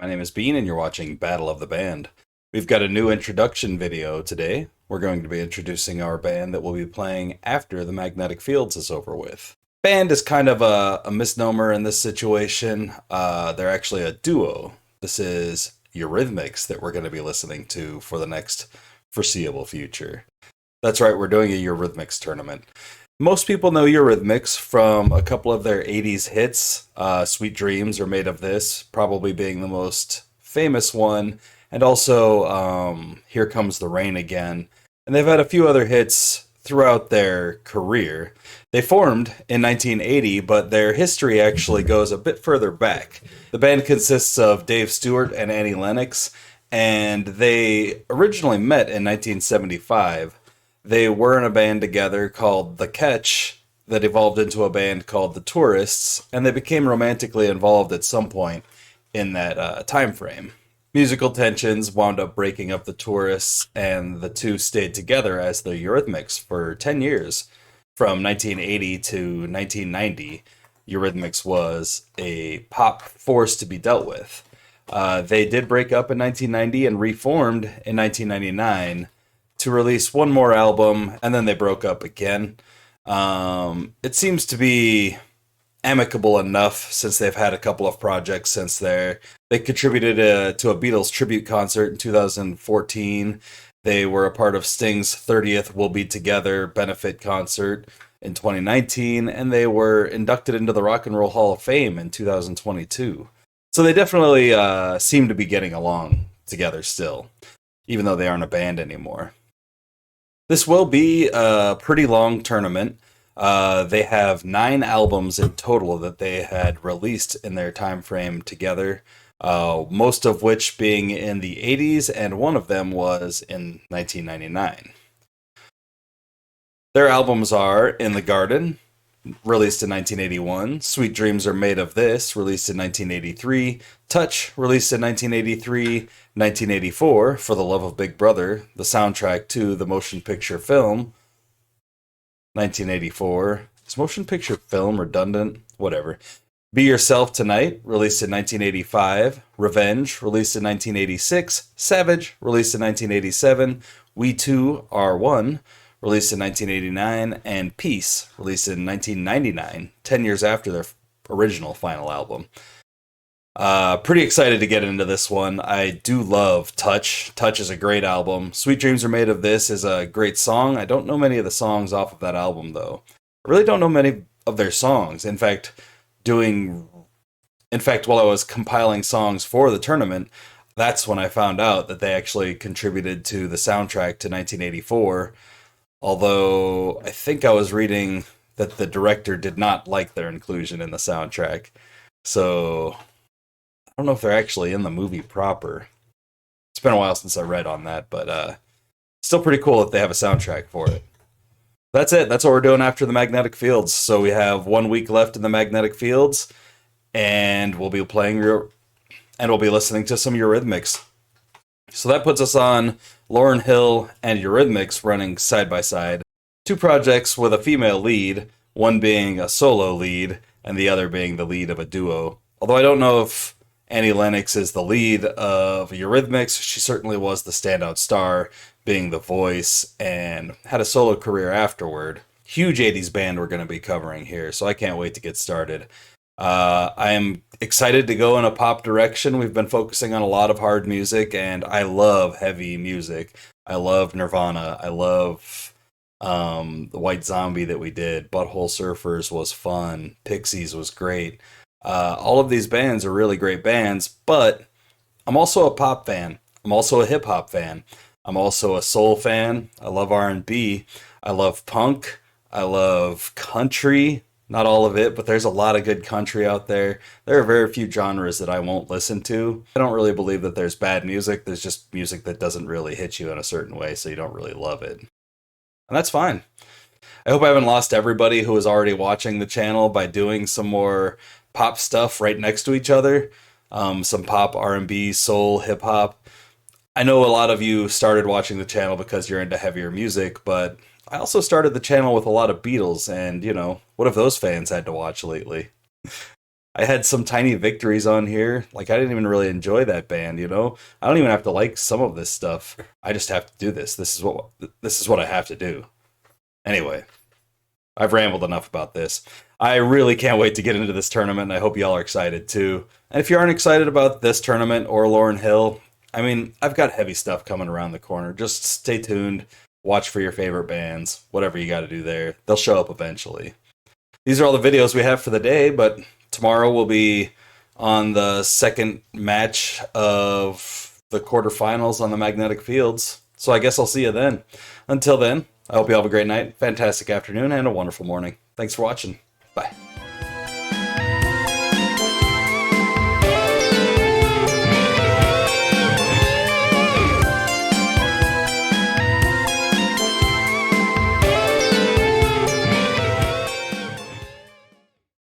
My name is Bean, and you're watching Battle of the Band. We've got a new introduction video today. We're going to be introducing our band that will be playing after the Magnetic Fields is over with. Band is kind of a misnomer in this situation. They're actually a duo. This is Eurythmics that we're going to be listening to for the next foreseeable future. That's right, we're doing a Eurythmics tournament. Most people know Eurythmics from a couple of their 80s hits. Sweet Dreams Are Made of This, probably being the most famous one. And also Here Comes the Rain Again. And they've had a few other hits throughout their career. They formed in 1980, but their history actually goes a bit further back. The band consists of Dave Stewart and Annie Lennox, and they originally met in 1975. They were in a band together called The Catch that evolved into a band called The Tourists, and they became romantically involved at some point in that time frame. Musical tensions wound up breaking up The Tourists, and the two stayed together as the Eurythmics for 10 years. From 1980 to 1990, Eurythmics was a pop force to be dealt with. They did break up in 1990 and reformed in 1999 to release one more album, and then they broke up again. It seems to be amicable enough since they've had a couple of projects since there. They contributed to a Beatles tribute concert in 2014. They were a part of Sting's 30th We'll Be Together benefit concert in 2019, and they were inducted into the Rock and Roll Hall of Fame in 2022. So they definitely seem to be getting along together still, even though they aren't a band anymore. This will be a pretty long tournament. They have 9 albums in total that they had released in their time frame together, most of which being in the 80s, and one of them was in 1999. Their albums are In the Garden, released in 1981, Sweet Dreams Are Made of This, released in 1983, Touch, released in 1983, 1984, For the Love of Big Brother, the soundtrack to the motion picture film, 1984. Is motion picture film redundant? Whatever. Be Yourself Tonight, released in 1985, Revenge, released in 1986, Savage, released in 1987, We Two Are One, released in 1989, and Peace, released in 1999, 10 years after their original final album. Pretty excited to get into this one. I do love Touch. Touch is a great album. Sweet Dreams Are Made of This is a great song. I don't know many of the songs off of that album, though. I really don't know many of their songs. In fact, while I was compiling songs for the tournament, that's when I found out that they actually contributed to the soundtrack to 1984. Although I think I was reading that the director did not like their inclusion in the soundtrack. So I don't know if they're actually in the movie proper. It's been a while since I read on that, but still pretty cool that they have a soundtrack for it. That's it. That's what we're doing after the Magnetic Fields. So we have 1 week left in the Magnetic Fields, and we'll be listening to some Eurythmics. So that puts us on Lauryn Hill and Eurythmics running side by side. 2 projects with a female lead, one being a solo lead, and the other being the lead of a duo. Although I don't know if Annie Lennox is the lead of Eurythmics, she certainly was the standout star, being the voice, and had a solo career afterward. Huge 80s band we're going to be covering here, so I can't wait to get started. I am excited to go in a pop direction. We've been focusing on a lot of hard music, and I love heavy music. I love Nirvana. I love the White Zombie that we did. Butthole Surfers was fun. Pixies was great. All of these bands are really great bands, but I'm also a pop fan. I'm also a hip-hop fan. I'm also a soul fan. I love R&B. I love punk. I love country. Not all of it, but there's a lot of good country out there. There are very few genres that I won't listen to. I don't really believe that there's bad music. There's just music that doesn't really hit you in a certain way, so you don't really love it. And that's fine. I hope I haven't lost everybody who is already watching the channel by doing some more pop stuff right next to each other. Some pop, R&B, soul, hip-hop. I know a lot of you started watching the channel because you're into heavier music, but I also started the channel with a lot of Beatles, and, what have those fans had to watch lately? I had some tiny victories on here. Like, I didn't even really enjoy that band, you know? I don't even have to like some of this stuff. I just have to do this. This is what I have to do. Anyway, I've rambled enough about this. I really can't wait to get into this tournament, and I hope y'all are excited too. And if you aren't excited about this tournament or Lauryn Hill, I mean, I've got heavy stuff coming around the corner. Just stay tuned, watch for your favorite bands, whatever you got to do there. They'll show up eventually. These are all the videos we have for the day, but tomorrow we'll be on the second match of the quarterfinals on the magnetic fields. So I guess I'll see you then. Until then, I hope you have a great night, fantastic afternoon, and a wonderful morning. Thanks for watching. Bye.